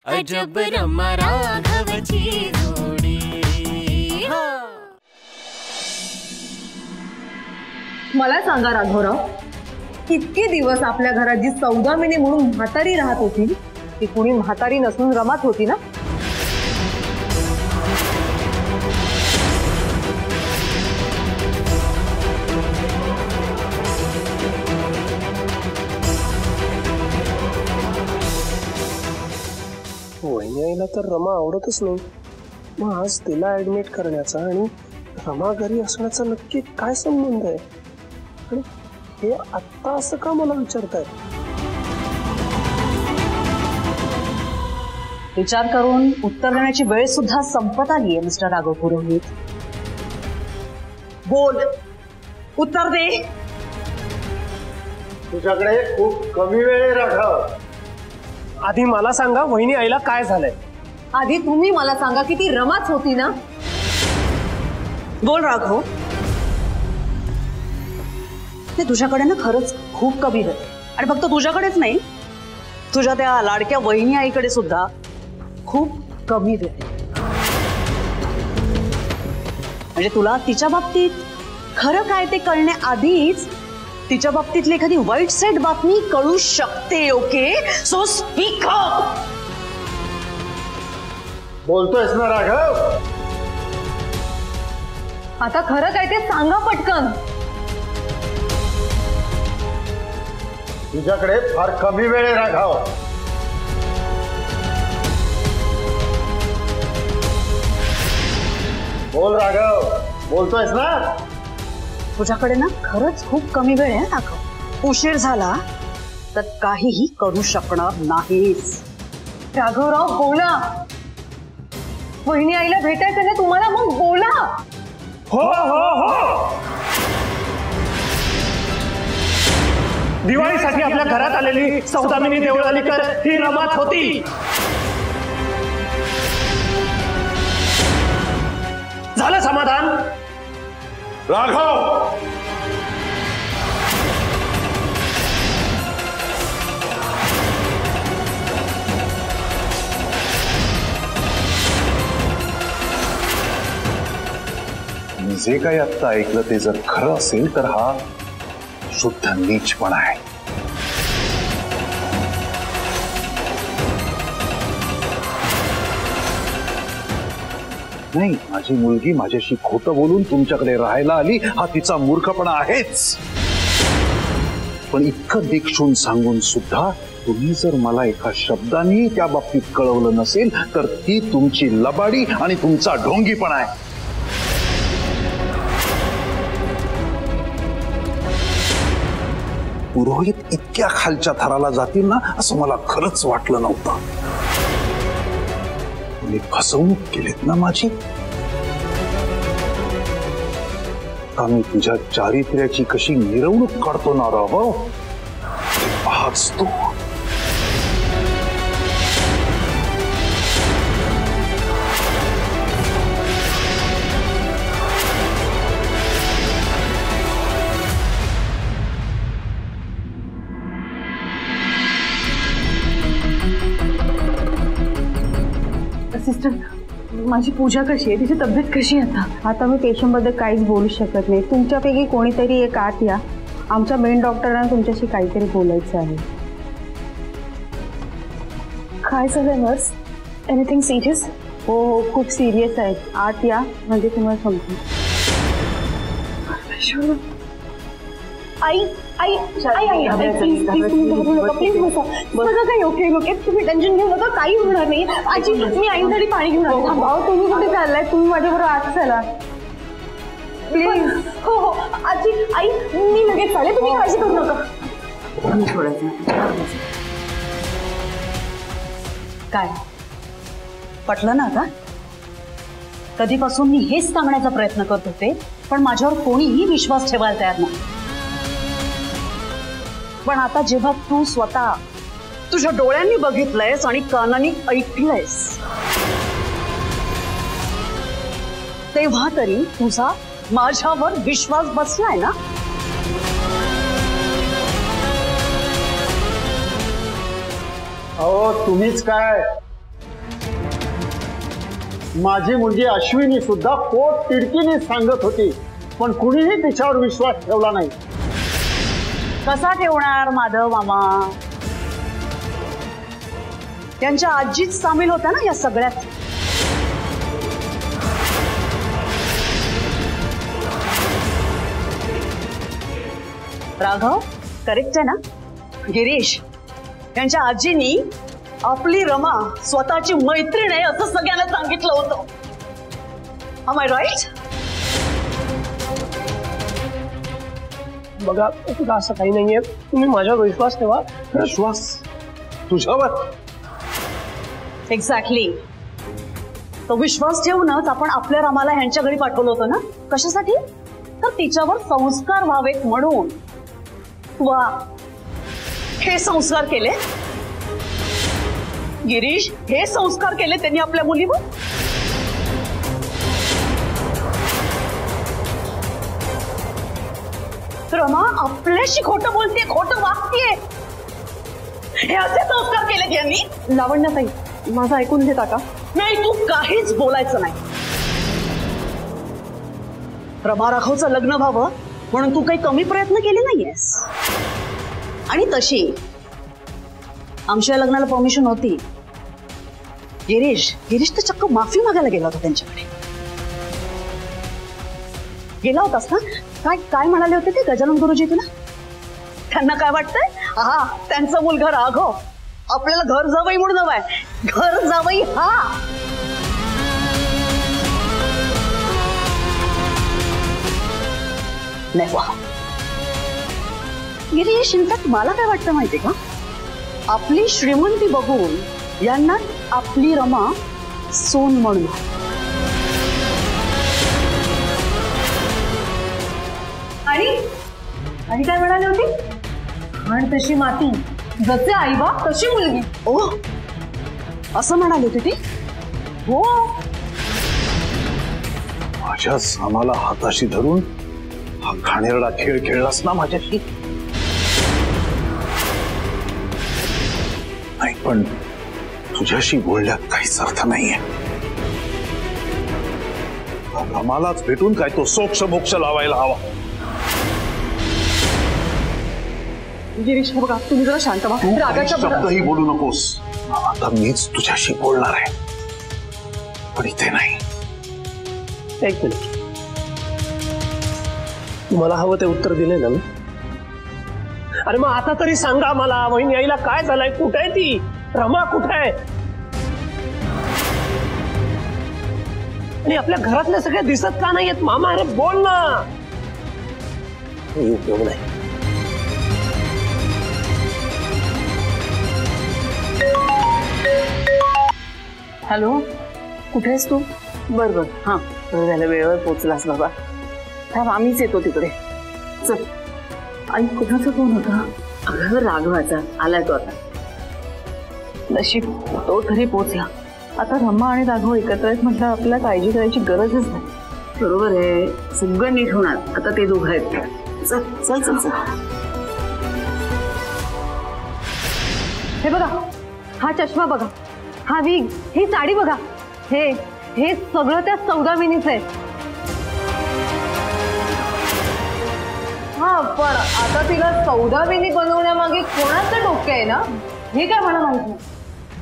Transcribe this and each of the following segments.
अजब रमा राघवची जोडी। मला सांगा राघवराव, इतके दिवस आपल्या घरात जी सौदामिनी म्हणून म्हातारी राहत होती ती कोणी म्हातारी नसून रमात होती ना? वहिनीला तर रमा आवडतच नाही, मग आज तिला ऍडमिट करण्याचा आणि रमा घरी असण्याचा नक्की काय संबंध आहे? आणि हे आत्ता असं का मला विचारताय? विचार करून उत्तर देण्याची वेळ सुद्धा संपत आलीये मिस्टर राघव पुरोहित। बोल, उत्तर दे। तुझ्याकडे खूप कमी वेळ आहे राघव। आधी मला सांगा वहिनी आईला काय झालंय? आधी तुम्ही मला सांगा की ती रमाच होती ना? बोल राघव। ते तुझ्याकडे ना खरंच खूप कमी वेळ, आणि फक्त तुझ्याकडेच नाही, तुझ्या त्या लाडक्या वहिनी आईकडे सुद्धा खूप कमी वेळ। म्हणजे तुला तिच्या बाबतीत खरं काय ते कळण्याआधीच तिच्या बाबतीतली एखादी वाईट साईड बातमी कळू शकते। Okay, so speak up. बोलतोयस ना राघव? आता खरं काय ते सांगा पटकन। तुझ्याकडे फार कमी वेळ आहे राघव। बोल राघव, बोलतोयस ना? तुझ्याकडे ना खरंच खूप कमी वेळ आहे राघव। उशीर झाला तर काहीही करू शकणार नाहीस। राघवराव बोला, वहिनी आईला भेटायचं ना तुम्हाला, मग बोला। हो हो हो, दिवाळीसाठी आपल्या घरात आलेली सौदामिनी देवळालीकर ही रमात होती। झालं समाधान? राघव, मी जे काही आत्ता ऐकलं ते जर खरं असेल तर हा शुद्ध नीचपणा आहे। नाही, माझी मुलगी माझ्याशी खोटं बोलून तुमच्याकडे राहायला आली हा तिचा मूर्खपणा आहेच, पण इतकं देखशून सांगून सुद्धा तुम्ही जर मला एका शब्दाने त्या बाबतीत कळवलं नसेल तर ती तुमची लबाडी आणि तुमचा ढोंगीपणा आहे। पुरोहित इतक्या खालच्या थराला जातील ना असं मला खरंच वाटलं नव्हतं। तुम्ही फसवणूक केलीत ना माझी। आम्ही तुझ्या चारित्र्याची कशी मिरवणूक काढतो ना राघव, पाहच तू। सिस्टर, माझी पूजा कशी आहे? तिची तब्येत कशी आहे आता? आता मी पेशंटबद्दल काहीच बोलू शकत नाही। तुमच्यापैकी कोणीतरी एक आत या, आमच्या मेन डॉक्टरांना तुमच्याशी काहीतरी बोलायचं आहे। काय झालंय नर्स? Anything serious? हो हो, खूप सिरियस आहे। आत या म्हणजे तुम्हाला समजेल। आई आई आई आई प्लीज बसा। सगळं काही ओके ओके, तुम्ही टेन्शन घेऊ नका, काही होणार नाही। आजी, मी आईसाठी पाणी घेऊन आले। भाऊ, तुम्ही कुठे चाललाय? तुम्ही माझ्याबरोबर आत चला प्लीज। हो हो आजी, आई मी लगेच चालेल, तुम्ही काळजी करू नका। काय पटलं ना आता? कधीपासून मी हेच सांगण्याचा प्रयत्न करत होते, पण माझ्यावर कोणीही विश्वास ठेवायला तयार नाही। पण आता जेव्हा तू स्वतः तुझ्या डोळ्यांनी बघितलंयस आणि कानांनी ऐकलंयस, तेव्हा तरी तुझा माझ्यावर विश्वास बसलाय ना? अहो तुम्हीच काय, माझी मुलगी अश्विनी सुद्धा पोट तिडकीने सांगत होती, पण कुणीही तिच्यावर विश्वास ठेवला नाही. कसा ठेवणार माधव मामा? त्यांच्या आजीच सामील होत्या ना या सगळ्यात. राघव करेक्ट आहे ना? गिरीश, त्यांच्या आजीनी आपली रमा स्वतःची मैत्रीण आहे असं सगळ्यांना सांगितलं होतं. Am I right? बघा तुला असं काही नाहीये, तुम्ही माझ्यावर विश्वास ठेवा. विश्वास तुझ्यावर? एक्झॅक्टली. तो विश्वास ठेवूनच आपण आपल्या रमाला ह्यांच्या घरी पाठवलं होतं ना. कशासाठी? तर तिच्यावर संस्कार व्हावेत म्हणून. वा, हे संस्कार केले गिरीश, हे संस्कार केले त्यांनी आपल्या मुलीवर. रमा आपल्याशी खोटं बोलते, खोटं वागतेय, हे असे संस्कार केले त्यांनी. लावण्याताई, माझं ऐकून घेता का? नाही, तू काहीच बोलायचं नाही. रमा राघवचं लग्न व्हावं म्हणून तू काही कमी प्रयत्न केले नाहीयेस. आणि तशी आमच्या लग्नाला परमिशन होती. गिरीश तर चक्क माफी मागायला गेला होता त्यांच्याकडे. गेला होतास ना? काय म्हणाले होते ते गजानन गुरुजी तुला? त्यांना काय वाटतंय? हा, त्यांचा मुलगा राघव आपल्याला घर जावई म्हणून हवाय. घर जावई हा. नाही वा गिरीश, इनफॅक्ट मला काय वाटतं माहितीये का, आपली श्रीमंती बघून यांना आपली रमा सोन म्हणून. आणि काय म्हणाली होती? खाण तशी माती, जसे आई बाप तशी मुलगी. ओ, असं म्हणाली होती ती? हो. माझ्या सामाला हाताशी धरून हा घाणेरडा खेळ खेळलास ना माझ्याशी. नाही, पण तुझ्याशी बोलण्यात काहीच अर्थ नाहीये. आम्हालाच भेटून काय तो सोक्ष मोक्ष लावायला हवा. गिरीश बघा, तुम्ही जरा शांत व्हा. रागाच्या शब्दही बोलू नकोस. आता मीच तुझ्याशी बोलणार आहे, पण इथे नाही. एक मिनिट, तुम्हाला हवं ते उत्तर दिले ना मी. अरे मग आता तरी सांगा मला, वहिनी आईला काय झालंय? कुठे आहे ती रमा? कुठे आहे? आणि आपल्या घरातले सगळे दिसत का नाहीयेत? मामा अरे बोल ना. उपयोग नाही. हॅलो, कुठे आहेस तू? बर, हा, झालं, वेळेवर पोहोचलास बाबा. थांब, आम्हीच येतो तिकडे. चल. आई, कुणाचा फोन होता? अगं राघवाचा. आलाय तो आता. नशीब तो घरी पोहोचला. आता रमा आणि राघव एकत्र आहेत म्हटलं आपल्याला काळजी करायची गरजच नाही. बरोबर आहे, सगळं नीट होणार. आता ते दोघं आहेत. चल चल चल चल. हे बघा, हा चष्मा बघा, हा विग, ही साडी बघा, हे सगळं त्या सौदामिनीच आहे. हा, पण आता तिला सौदामिनी बनवण्यामागे कोणाचं डोकं आहे ना, हे काय मला माहिती नाही.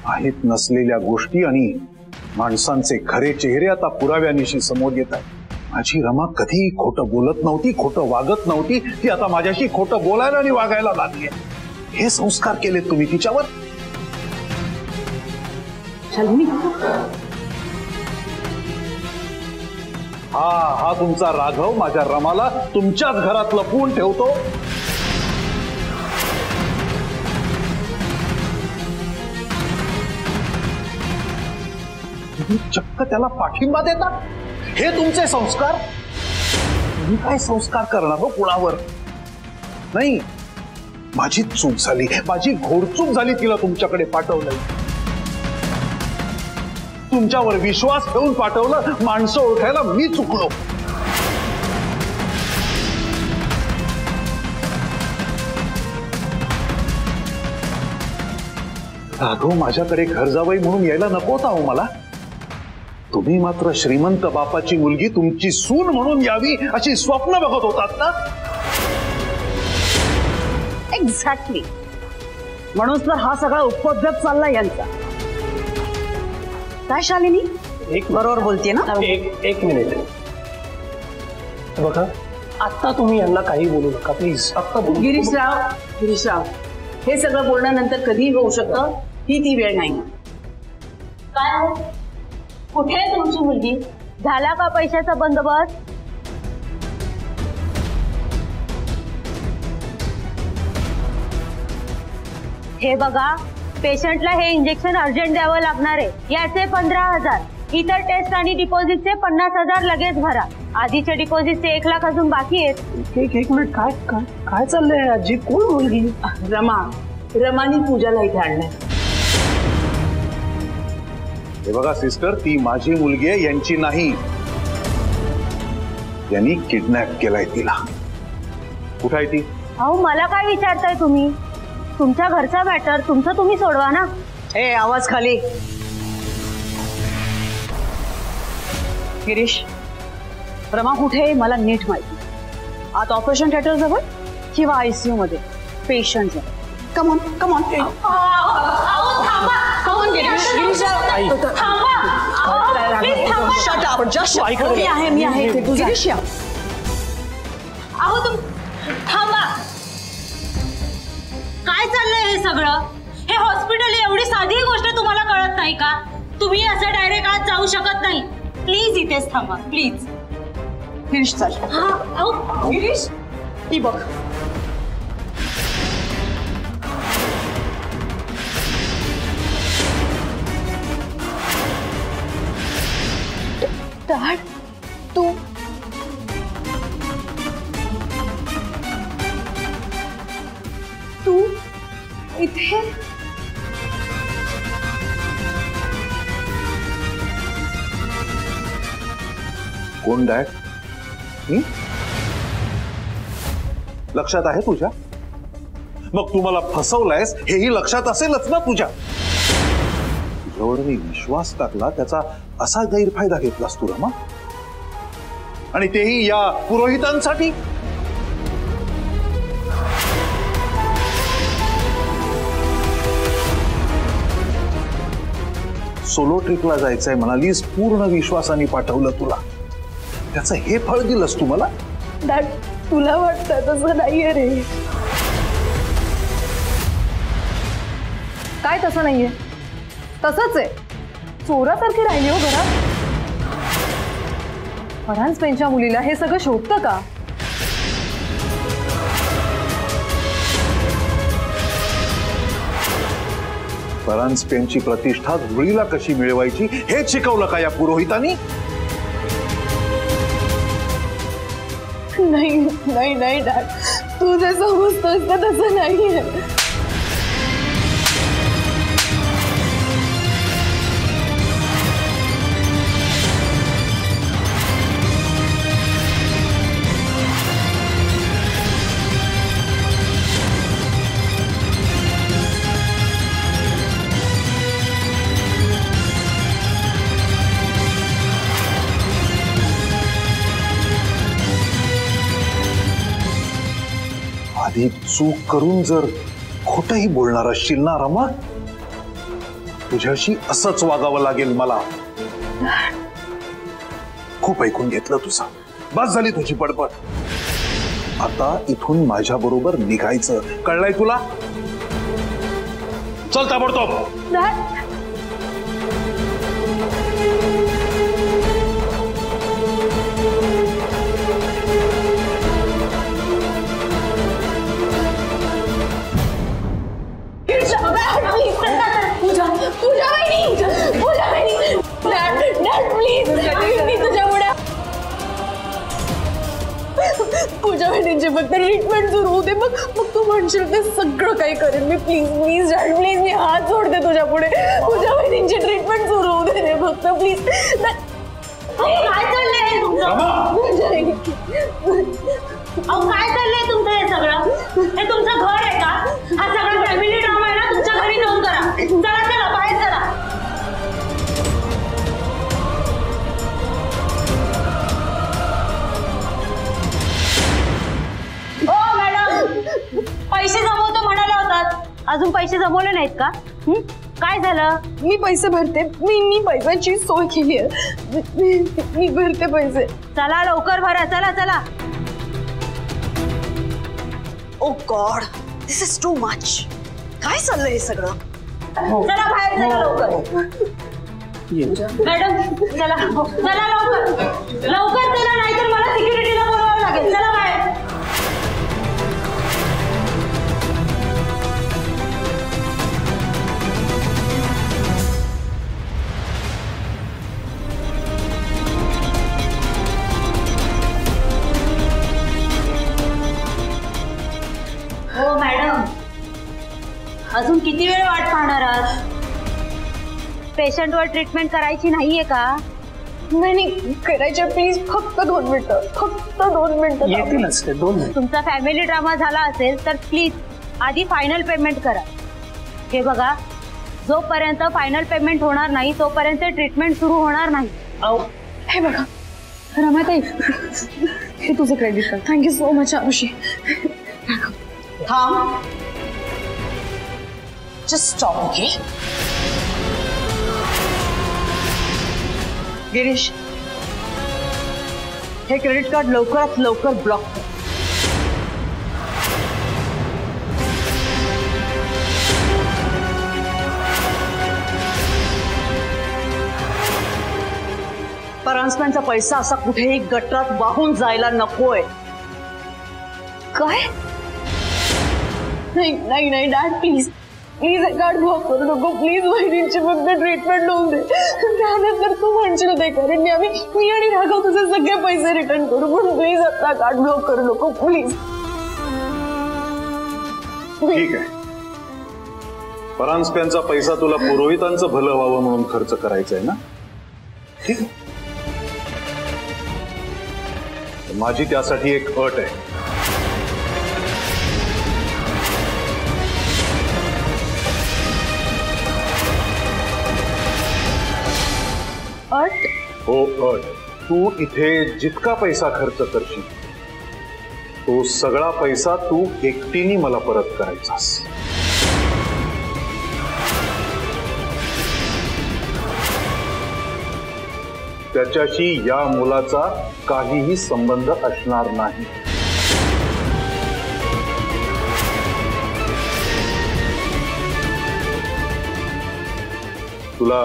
माहित नसलेल्या गोष्टी आणि माणसांचे खरे चेहरे आता पुराव्यानिशी समोर येत आहेत. माझी रमा कधी खोटं बोलत नव्हती, खोटं वागत नव्हती. ती आता माझ्याशी खोटं बोलायला आणि वागायला लागली. हे संस्कार केलेत तुम्ही तिच्यावर. हा तुमचा राघव माझ्या रमाला तुमच्याच घरात लपवून ठेवतो. तुम्ही चक्क त्याला पाठिंबा देता. हे तुमचे संस्कार? तुम्ही काय संस्कार करणार हो कुणावर? नाही, माझी चूक झाली, माझी घोडचूक झाली तिला तुमच्याकडे पाठवलं. तुमच्यावर विश्वास ठेवून पाठवलं. माणसं ओळखायला मी चुकलो. राघव माझ्याकडे घर जावई म्हणून यायला नको होता हो मला. तुम्ही मात्र श्रीमंत बापाची मुलगी तुमची सून म्हणून यावी अशी स्वप्न बघत होतात ना? एक्झॅक्टली. म्हणून तर हा सगळा उपद्व्याप चालला यांचा. काय शालिनी, एक बरोबर बोलतेय ना? एक मिनिट बघा, आता तुम्ही यांना काही बोलू नका प्लीज. आता बोलू. गिरीशराव, हे सगळं बोलण्यानंतर कधीही होऊ शकतं. ही ती वेळ नाही. काय कुठे आहे तुमची मुलगी? झाला का पैशाचा बंदोबस्त? हे बघा, पेशंटला हे इंजेक्शन अर्जंट द्यावं लागणार आहे. याचे 15,000. इतर टेस्ट आणि डिपॉझिटचे 50,000 लगेच भरा. आधीच्या डिपॉझिटचे 1 लाख अजून बाकी आहेत. एक मिनिट, काय काय काय चाललंय आजी? कोण मुलगी? रमानी पूजाला इथे आणलंय. हे बघा सिस्टर, ती माझी मुलगी आहे, यांची नाही. यांनी किडनॅप केलाय तिला. कुठं आहे ती? अहो, मला काय विचारताय तुम्ही? तुमच्या घरचा मॅटर तुमचं तुम्ही सोडवा ना. ए, आवाज खाली. गिरीश, रमा कुठे आहे मला नीट माहिती. आता ऑपरेशन थिएटर जवळ किंवा आयसीयू मध्ये पेशंट जवळ. Come on come on. मी आहे गिरीश या. अहो तुम थांबा. काय चाललंय हे सगळं? हे हॉस्पिटल एवढी साधी गोष्ट तुम्हाला कळत नाही का? तुम्ही असं डायरेक्ट आज जाऊ शकत नाही. प्लीज इथेच थांबा, प्लीज. गिरीश चल. गिरीश, ही बघ. डॅड, तू इथे? कोण डॅड? लक्षात आहे तुझ्या? मग तू मला फसवलायस हेही लक्षात असेलच ना तुझ्या? तुझ्यावर मी विश्वास टाकला, त्याचा असा गैरफायदा घेतलास तू रमा, आणि तेही या पुरोहितांसाठी. सोलो ट्रिपला जायचंय म्हणालीस, पूर्ण विश्वासाने पाठवलं तुला, त्याचं हे फळ दिलंस तू मला? डॅड, तुला वाटतं तसं नाहीये रे. काय तसं नाहीये? तसंच आहे. चोरासारखी राहिली हो घरात. फरहान स्पेनच्या मुलीला हे सगळं शोभतं का? फरहान स्पेनची प्रतिष्ठा धुळीला कशी मिळवायची हे शिकवलं का या पुरोहितांनी? नाही नाही नाही डॅड, तू जे समजतोस ना तसं नाहीये. आधी चूक करून जर खोटंही बोलणार असशील ना रमा, तुझ्याशी असंच वागावं लागेल मला. खूप ऐकून घेतलं तुझं, बस झाली तुझी बडबड. आता इथून माझ्या बरोबर निघायचं, कळलंय तुला? चल ताबडतोब. पूजा वहिनींची फक्त ट्रीटमेंट सुरू होते, मग तू म्हणशील ते सगळं काही करेन मी. प्लीज प्लीज डॅड, प्लीज मी हात जोडते तुझ्या पुढे. पूजा वहिनींची ट्रीटमेंट सुरू होते रे फक्त, प्लीज. काय चाललंय काय चाललंय तुमचं हे सगळं? हे तुमचं घर आहे का? हा सगळा फॅमिली ड्रामा आहे ना? तुमच्या घरी जाऊन करा. चला चला बाहेर चला. अजून पैसे जमवले नाहीत का? काय झालं? मी पैसे भरते, मी पैशाची सोय केली आहे, मी भरते पैसे. चला लवकर भरा, चला चला. Oh god, this is too much. काय चाललंय हे सगळं? चला बाहेर, चला लवकर. मॅडम चला चला लवकर लवकर चला, नाहीतर मला सिक्युरिटीला बोलवावं लागेल. चला बाहेर. हो मॅडम, अजून किती वेळ वाट पाहणार आहात? पेशंटवर ट्रीटमेंट करायची नाहीये का? नाही करायचे, प्लीज फक्त 2 मिनिटं, फक्त 2 मिनिटं. येतीलच ते 2 मिनिट. तुमचा फॅमिली ड्रामा झाला असेल तर प्लीज आधी फायनल पेमेंट करा. हे बघा, जोपर्यंत फायनल पेमेंट होणार नाही तोपर्यंत ट्रीटमेंट सुरू होणार नाही. हे बघा रमाताई, हे तुझं credit card. Thank you so much Aarushi. थांब. Just stop. ओके गिरीश, हे क्रेडिट कार्ड लवकरात लवकर ब्लॉक कर. परांजपेंटचा पैसा असा कुठेही गटारात वाहून जायला नकोय. काय? नाही नाही डॅड, प्लीज प्लीज हे कार्ड ब्लॉक करू नको. प्लीज वहिनींची फक्त ट्रीटमेंट होऊन दे, त्यानंतर तू म्हणशील ते करेन. मी आणि राघव तुझे सगळे पैसे रिटर्न करू, पण प्लीज आता कार्ड ब्लॉक करू नको प्लीज. ठीक आहे, परांजप्यांचा पैसा तुला पुरोहितांचं भलं व्हावं म्हणून खर्च करायचा आहे ना? ठीक आहे, माझी त्यासाठी एक अट आहे. अट? हो अट. तू इथे जितका पैसा खर्च करशील तो सगळा पैसा तू एकटीने मला परत करायचास. त्याच्याशी या मुलाचा काहीही संबंध असणार नाही. तुला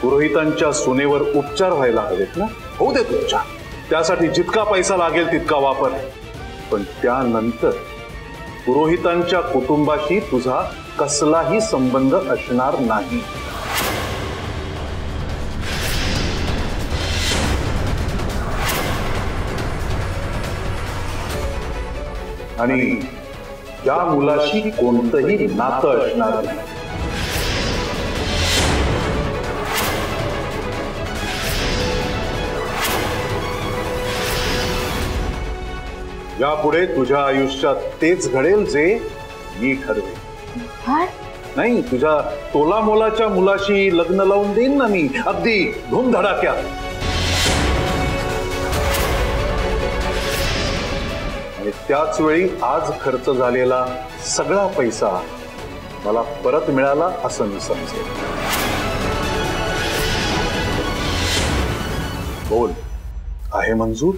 पुरोहितांच्या सुनेवर उपचार व्हायला हवेत ना? होऊ दे उपचार. त्यासाठी जितका पैसा लागेल तितका वापर, पण त्यानंतर पुरोहितांच्या कुटुंबाशी तुझा कसलाही संबंध असणार नाही. आणि या मुलाशी कोणतंही नातं असणार नाही. यापुढे तुझ्या आयुष्यात तेच घडेल जे मी ठरवे. नाही, तुझ्या तोला मोलाच्या मुलाशी लग्न लावून देईन ना मी, अगदी धूमधडाक्यात. आणि त्याच वेळी आज खर्च झालेला सगळा पैसा मला परत मिळाला असं मी समजेल. बोल, आहे मंजूर?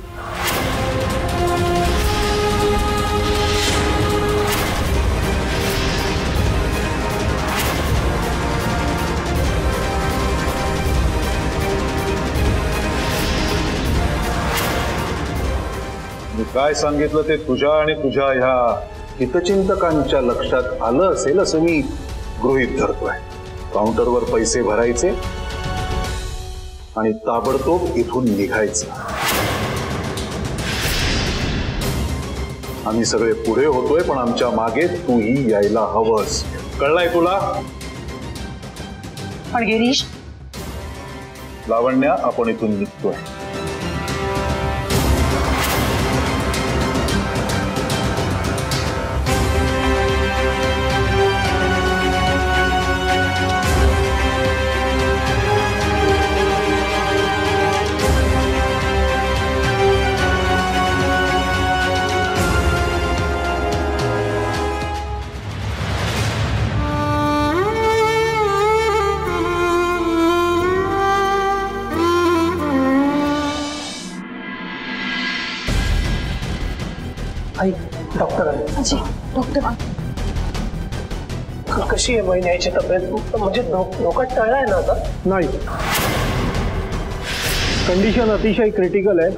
मी काय सांगितलं ते तुझ्या आणि तुझ्या ह्या हितचिंतकांच्या लक्षात आलं असेल असं मी गृहीत धरतोय. काउंटरवर पैसे भरायचे आणि ताबडतोब इथून निघायचं. आम्ही सगळे पुढे होतोय, पण आमच्या मागे तूही यायला हवंस. कळलाय तुला? पण गिरीश, लावण्या, आपण इथून निघतोय. डॉक्टर आले. अजय डॉक्टर कशी आहे महिन्याची तब्येत? म्हणजे धोका टळलाय ना आता? नाही, कंडिशन अतिशय क्रिटिकल आहे.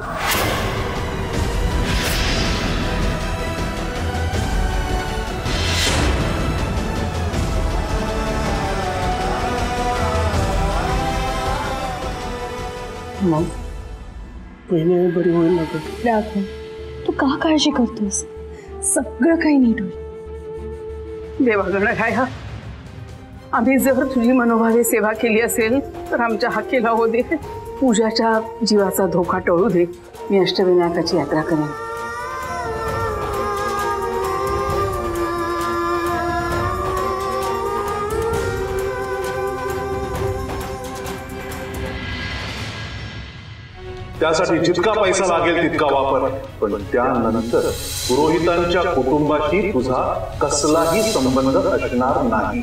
मग बहिणी बरी होईल ना ग? राघव तू का काळजी करतोस? सगळं काही नीट होईल. देवागण काय हा, आम्ही जर तुझी मनोभावे सेवा केली असेल तर आमच्या हाकेला हो दे. पूजाच्या जीवाचा धोका टळू दे. मी अष्टविनायकाची यात्रा करेन. त्यासाठी जितका पैसा लागेल तितका वापर, पण त्यानंतर पुरोहितांच्या कुटुंबाशी तुझा कसलाही संबंध असणार नाही.